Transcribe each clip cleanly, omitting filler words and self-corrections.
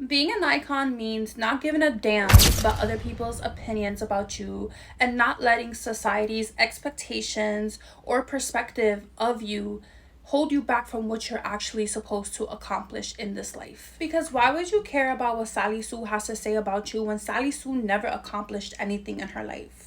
Being an icon means not giving a damn about other people's opinions about you and not letting society's expectations or perspective of you hold you back from what you're actually supposed to accomplish in this life. Because why would you care about what Sally Sue has to say about you when Sally Sue never accomplished anything in her life?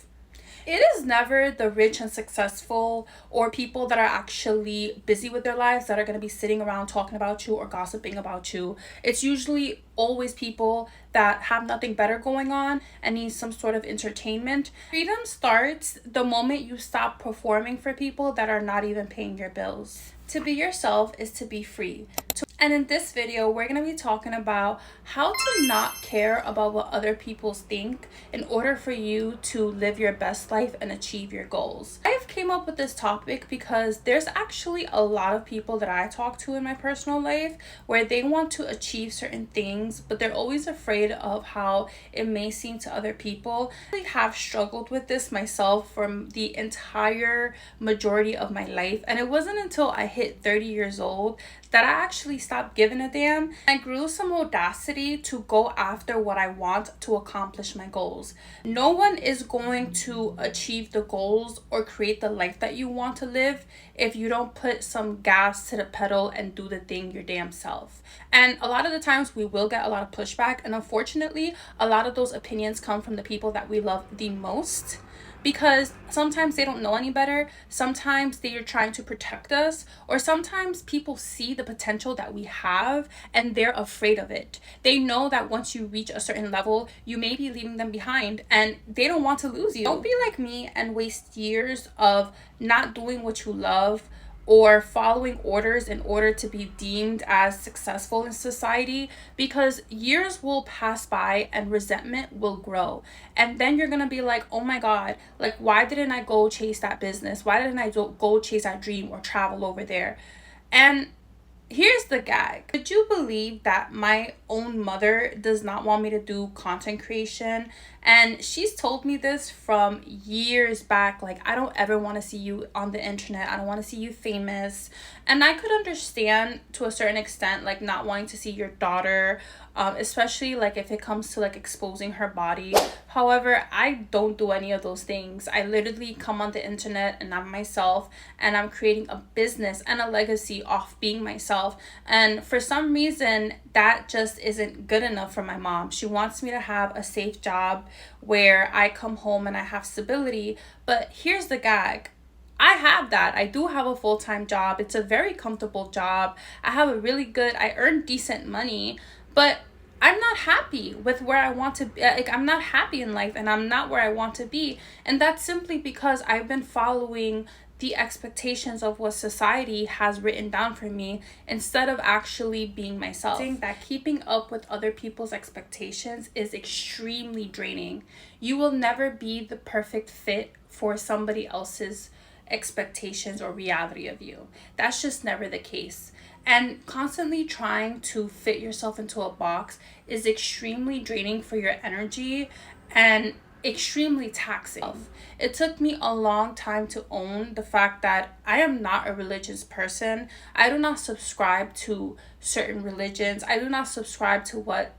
It is never the rich and successful or people that are actually busy with their lives that are going to be sitting around talking about you or gossiping about you. It's usually always people that have nothing better going on and need some sort of entertainment. Freedom starts the moment you stop performing for people that are not even paying your bills. To be yourself is to be free. And in this video, we're going to be talking about how to not care about what other people think in order for you to live your best life and achieve your goals. I have came up with this topic because there's actually a lot of people that I talk to in my personal life where they want to achieve certain things, but they're always afraid of how it may seem to other people. I have struggled with this myself from the entire majority of my life, and it wasn't until I hit 30 years old that I actually stopped giving a damn. I grew some audacity to go after what I want to accomplish my goals. No one is going to achieve the goals or create the life that you want to live if you don't put some gas to the pedal and do the thing your damn self. And a lot of the times we will get a lot of pushback, and unfortunately a lot of those opinions come from the people that we love the most, because sometimes they don't know any better, sometimes they are trying to protect us, or sometimes people see the potential that we have and they're afraid of it. They know that once you reach a certain level, you may be leaving them behind and they don't want to lose you. Don't be like me and waste years of not doing what you love or following orders in order to be deemed as successful in society, because years will pass by and resentment will grow, and then you're gonna be like, oh my god, like, why didn't I go chase that business? Why didn't I go chase that dream or travel over there? And here's the gag. Could you believe that my own mother does not want me to do content creation? And she's told me this from years back. Like, I don't ever want to see you on the internet. I don't want to see you famous. And I could understand to a certain extent, like, not wanting to see your daughter, especially like if it comes to like exposing her body. However, I don't do any of those things. I literally come on the internet and I'm myself, and I'm creating a business and a legacy off being myself. And for some reason, that just isn't good enough for my mom. She wants me to have a safe job where I come home and I have stability. But here's the gag. I have that. I do have a full-time job. It's a very comfortable job. I earn decent money, but I'm not happy with where I want to be. Like, I'm not happy in life and I'm not where I want to be. And that's simply because I've been following the expectations of what society has written down for me instead of actually being myself. I think that keeping up with other people's expectations is extremely draining. You will never be the perfect fit for somebody else's expectations or reality of you. That's just never the case. And constantly trying to fit yourself into a box is extremely draining for your energy and extremely taxing. It took me a long time to own the fact that I am not a religious person. I do not subscribe to certain religions. I do not subscribe to what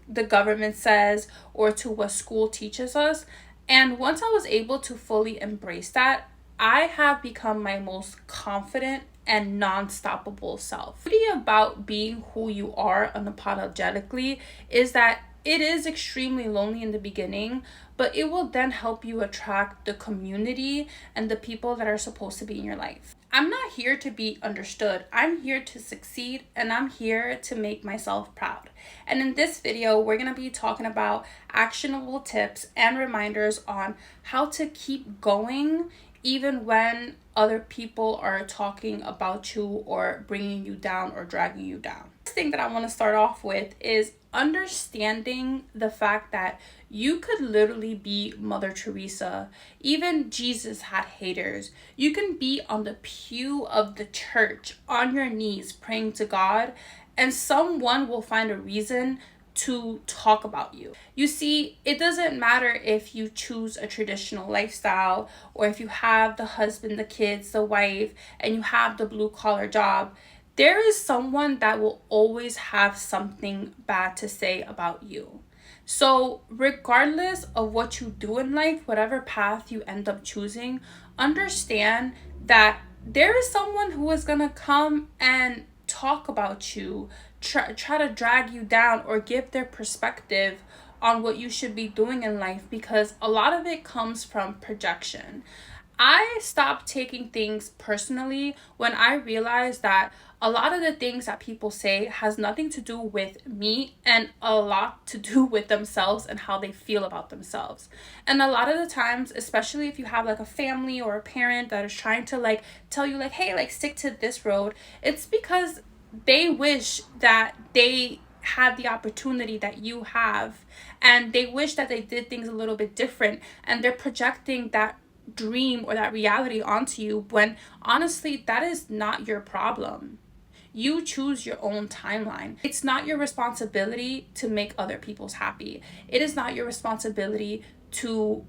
the government says or to what school teaches us. And once I was able to fully embrace that, I have become my most confident and non-stoppable self. The beauty about being who you are unapologetically is that it is extremely lonely in the beginning, but it will then help you attract the community and the people that are supposed to be in your life. I'm not here to be understood. I'm here to succeed, and I'm here to make myself proud. And in this video, we're going to be talking about actionable tips and reminders on how to keep going even when other people are talking about you or bringing you down or dragging you down. The thing that I want to start off with is understanding the fact that you could literally be Mother Teresa. Even Jesus had haters. You can be on the pew of the church on your knees praying to God, and someone will find a reason to talk about you. You see, it doesn't matter if you choose a traditional lifestyle or if you have the husband, the kids, the wife, and you have the blue collar job. There is someone that will always have something bad to say about you. So, regardless of what you do in life, whatever path you end up choosing, understand that there is someone who is going to come and talk about you, try to drag you down, or give their perspective on what you should be doing in life, because a lot of it comes from projection. I stopped taking things personally when I realized that a lot of the things that people say has nothing to do with me and a lot to do with themselves and how they feel about themselves. And a lot of the times, especially if you have like a family or a parent that is trying to like tell you like, hey, like stick to this road, it's because they wish that they had the opportunity that you have, and they wish that they did things a little bit different, and they're projecting that dream or that reality onto you, when honestly that is not your problem. You choose your own timeline. It's not your responsibility to make other people's happy. It is not your responsibility to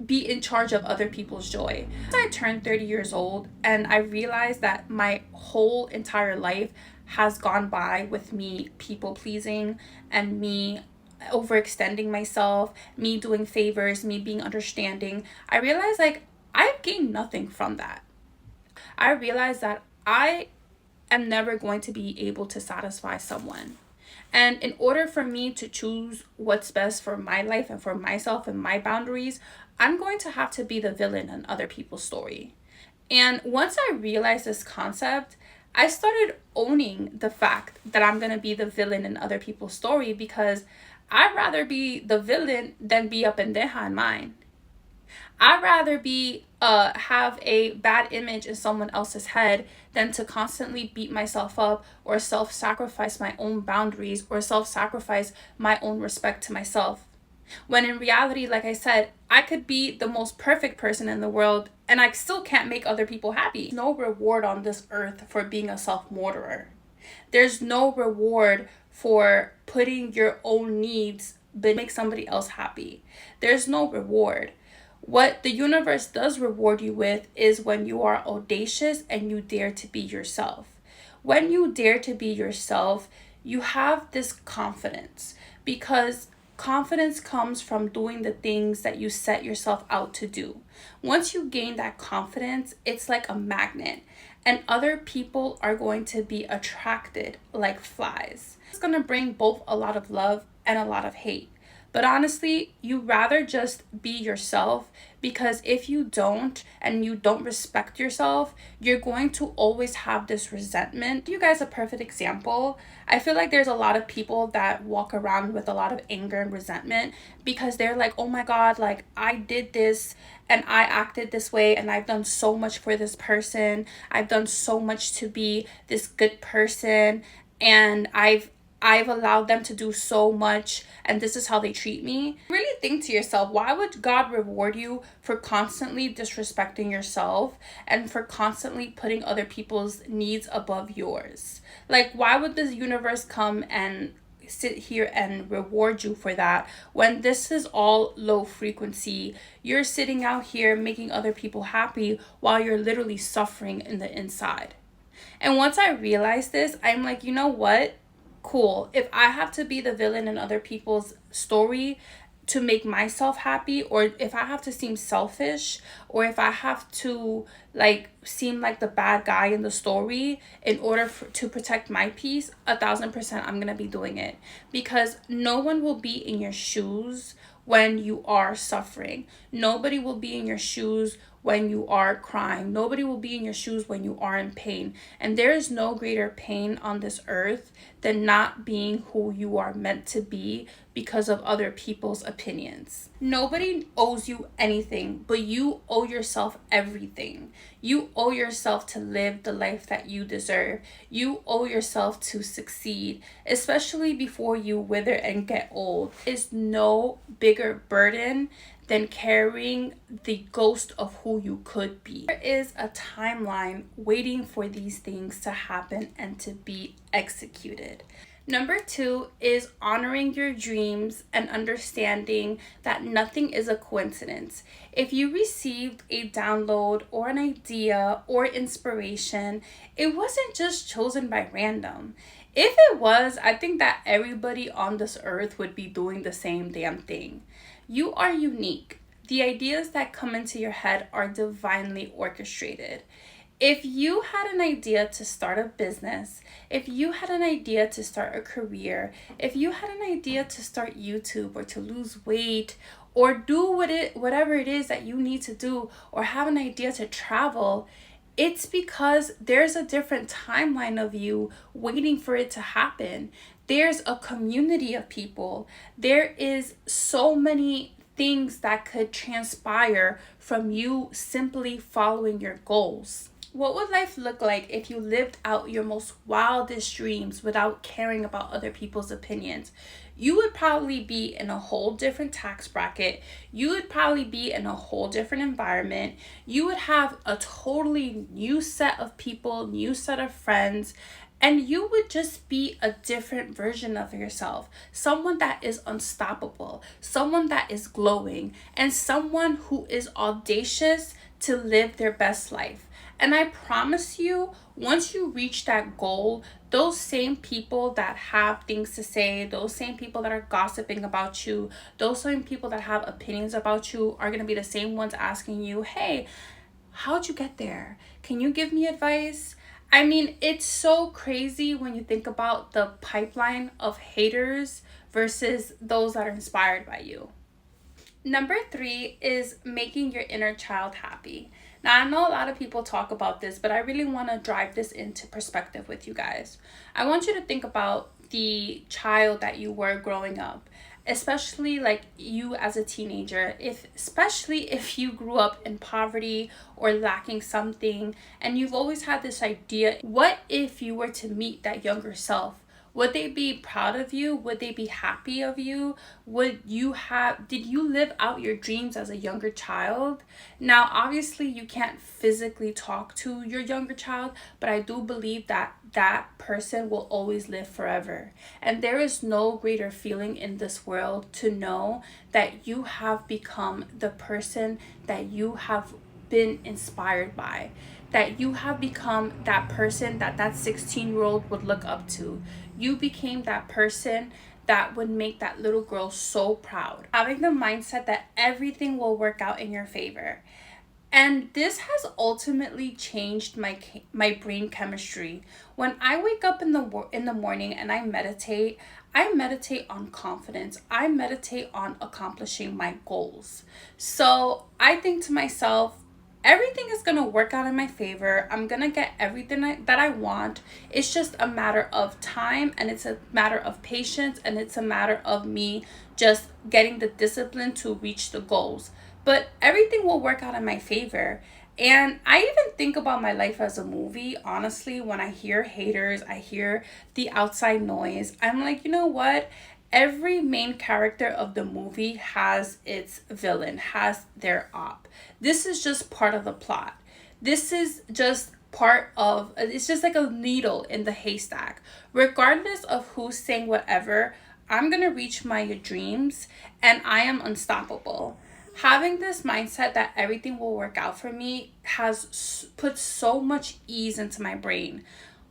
be in charge of other people's joy. I turned 30 years old and I realized that my whole entire life has gone by with me people pleasing and me overextending myself, me doing favors, me being understanding. I realized like I've gained nothing from that. I realized that I am never going to be able to satisfy someone. And in order for me to choose what's best for my life and for myself and my boundaries, I'm going to have to be the villain in other people's story. And once I realized this concept, I started owning the fact that I'm going to be the villain in other people's story, because I'd rather be the villain than be a pendeja in mine. I'd rather be have a bad image in someone else's head than to constantly beat myself up or self-sacrifice my own boundaries or self-sacrifice my own respect to myself. When in reality, like I said, I could be the most perfect person in the world and I still can't make other people happy. No reward on this earth for being a self-mortarer. There's no reward for putting your own needs but make somebody else happy. There's no reward. What the universe does reward you with is when you are audacious and you dare to be yourself. When you dare to be yourself, you have this confidence, because confidence comes from doing the things that you set yourself out to do. Once you gain that confidence, it's like a magnet, and other people are going to be attracted like flies. It's going to bring both a lot of love and a lot of hate. But honestly, you rather just be yourself, because if you don't and you don't respect yourself, you're going to always have this resentment. You guys, a perfect example. I feel like there's a lot of people that walk around with a lot of anger and resentment because they're like, oh my God, like I did this and I acted this way and I've done so much for this person. I've done so much to be this good person, and I've allowed them to do so much and this is how they treat me. Really think to yourself, why would God reward you for constantly disrespecting yourself and for constantly putting other people's needs above yours? Like, why would the universe come and sit here and reward you for that when this is all low frequency? You're sitting out here making other people happy while you're literally suffering in the inside. And once I realized this, I'm like, you know what? Cool. If I have to be the villain in other people's story to make myself happy, or if I have to seem selfish, or if I have to like seem like the bad guy in the story in order to protect my peace, 1,000% I'm gonna be doing it, because no one will be in your shoes when you are suffering. Nobody will be in your shoes when you are crying. Nobody will be in your shoes when you are in pain. And there is no greater pain on this earth than not being who you are meant to be because of other people's opinions. Nobody owes you anything, but you owe yourself everything. You owe yourself to live the life that you deserve. You owe yourself to succeed, especially before you wither and get old. Is no bigger burden than carrying the ghost of who you could be. There is a timeline waiting for these things to happen and to be executed. Number two is honoring your dreams and understanding that nothing is a coincidence. If you received a download or an idea or inspiration, it wasn't just chosen by random. If it was, I think that everybody on this earth would be doing the same damn thing. You are unique. The ideas that come into your head are divinely orchestrated. If you had an idea to start a business, if you had an idea to start a career, if you had an idea to start YouTube or to lose weight or do whatever it is that you need to do, or have an idea to travel, it's because there's a different timeline of you waiting for it to happen. There's a community of people. There is so many things that could transpire from you simply following your goals. What would life look like if you lived out your most wildest dreams without caring about other people's opinions? You would probably be in a whole different tax bracket. You would probably be in a whole different environment. You would have a totally new set of people, new set of friends, and you would just be a different version of yourself. Someone that is unstoppable, someone that is glowing, and someone who is audacious to live their best life. And I promise you, once you reach that goal, those same people that have things to say, those same people that are gossiping about you, those same people that have opinions about you are going to be the same ones asking you, hey, how'd you get there? Can you give me advice? I mean, it's so crazy when you think about the pipeline of haters versus those that are inspired by you. Number three is making your inner child happy. Now, I know a lot of people talk about this, but I really want to drive this into perspective with you guys. I want you to think about the child that you were growing up, especially like you as a teenager, especially if you grew up in poverty or lacking something, and you've always had this idea, what if you were to meet that younger self? Would they be proud of you? Would they be happy of you? Did you live out your dreams as a younger child? Now, obviously, you can't physically talk to your younger child, but I do believe that that person will always live forever. And there is no greater feeling in this world to know that you have become the person that you have been inspired by, that you have become that person that 16-year-old would look up to. You became that person that would make that little girl so proud. Having the mindset that everything will work out in your favor. And this has ultimately changed my brain chemistry. When I wake up in the morning and I meditate on confidence. I meditate on accomplishing my goals. So I think to myself, everything is going to work out in my favor. I'm going to get everything that I want. It's just a matter of time, and it's a matter of patience, and it's a matter of me just getting the discipline to reach the goals. But everything will work out in my favor. And I even think about my life as a movie. Honestly, when I hear haters, I hear the outside noise, I'm like, you know what? Every main character of the movie has its villain, has their op. This is just part of the plot. This is just it's just like a needle in the haystack. Regardless of who's saying whatever, I'm going to reach my dreams and I am unstoppable. Having this mindset that everything will work out for me has put so much ease into my brain.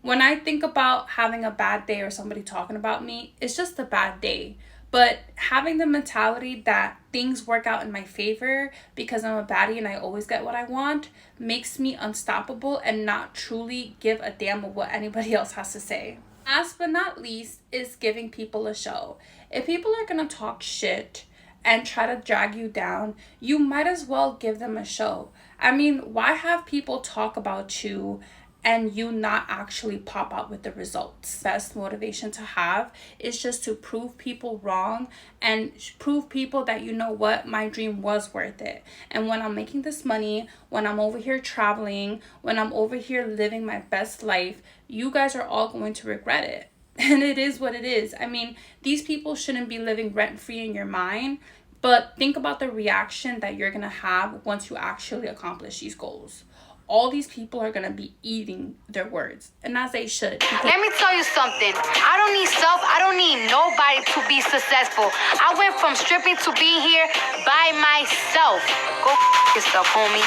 When I think about having a bad day or somebody talking about me, it's just a bad day. But having the mentality that things work out in my favor because I'm a baddie and I always get what I want makes me unstoppable and not truly give a damn of what anybody else has to say. Last but not least is giving people a show. If people are going to talk shit and try to drag you down, you might as well give them a show. I mean, why have people talk about you and you not actually pop out with the results? Best motivation to have is just to prove people wrong and prove people that, you know what, my dream was worth it. And when I'm making this money, when I'm over here traveling, when I'm over here living my best life, you guys are all going to regret it. And it is what it is. I mean, these people shouldn't be living rent-free in your mind, but think about the reaction that you're going to have once you actually accomplish these goals. all these people are gonna be eating their words, and as they should. Let me tell you something. I don't need self. I don't need nobody to be successful. I went from stripping to being here by myself. Go yourself, homie.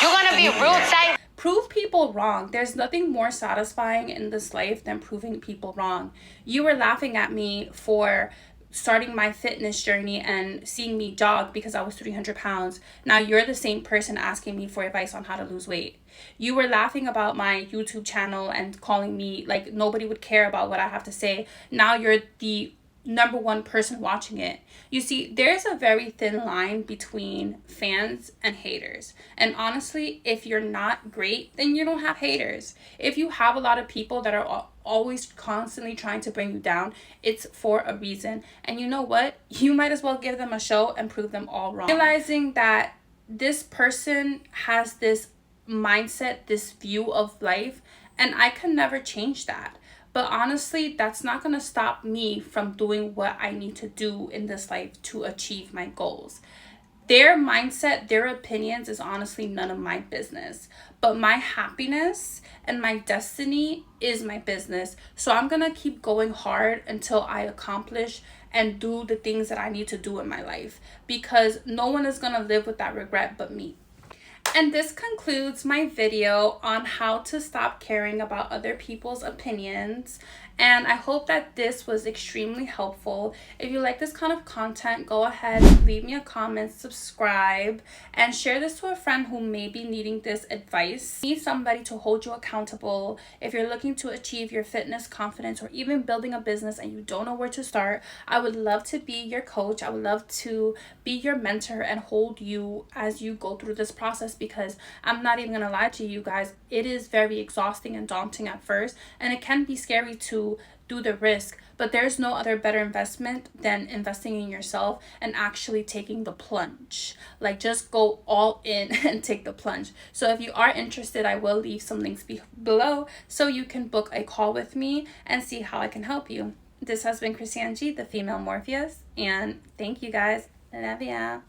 You're gonna be real tight. Prove people wrong. There's nothing more satisfying in this life than proving people wrong. You were laughing at me for starting my fitness journey and seeing me jog because I was 300 pounds. Now you're the same person asking me for advice on how to lose weight. You were laughing about my YouTube channel and calling me like nobody would care about what I have to say. Now you're the number one person watching it. You see, there's a very thin line between fans and haters. And honestly, if you're not great, then you don't have haters. If you have a lot of people that are always constantly trying to bring you down, it's for a reason. And you know what? You might as well give them a show and prove them all wrong. Realizing that this person has this mindset, this view of life, and I can never change that. But honestly, that's not going to stop me from doing what I need to do in this life to achieve my goals. Their mindset, their opinions is honestly none of my business. But my happiness and my destiny is my business. So I'm going to keep going hard until I accomplish and do the things that I need to do in my life. Because no one is going to live with that regret but me. And this concludes my video on how to stop caring about other people's opinions. And I hope that this was extremely helpful. If you like this kind of content, go ahead, leave me a comment, subscribe, and share this to a friend who may be needing this advice. Need somebody to hold you accountable. If you're looking to achieve your fitness, confidence, or even building a business and you don't know where to start, I would love to be your coach. I would love to be your mentor and hold you as you go through this process, because I'm not even gonna lie to you guys, it is very exhausting and daunting at first, and it can be scary to do the risk, but there's no other better investment than investing in yourself and actually taking the plunge. Like, just go all in and take the plunge. So if you are interested, I will leave some links below so you can book a call with me and see how I can help you. This has been Chrisangie, the female Morpheus, and thank you guys. Love ya.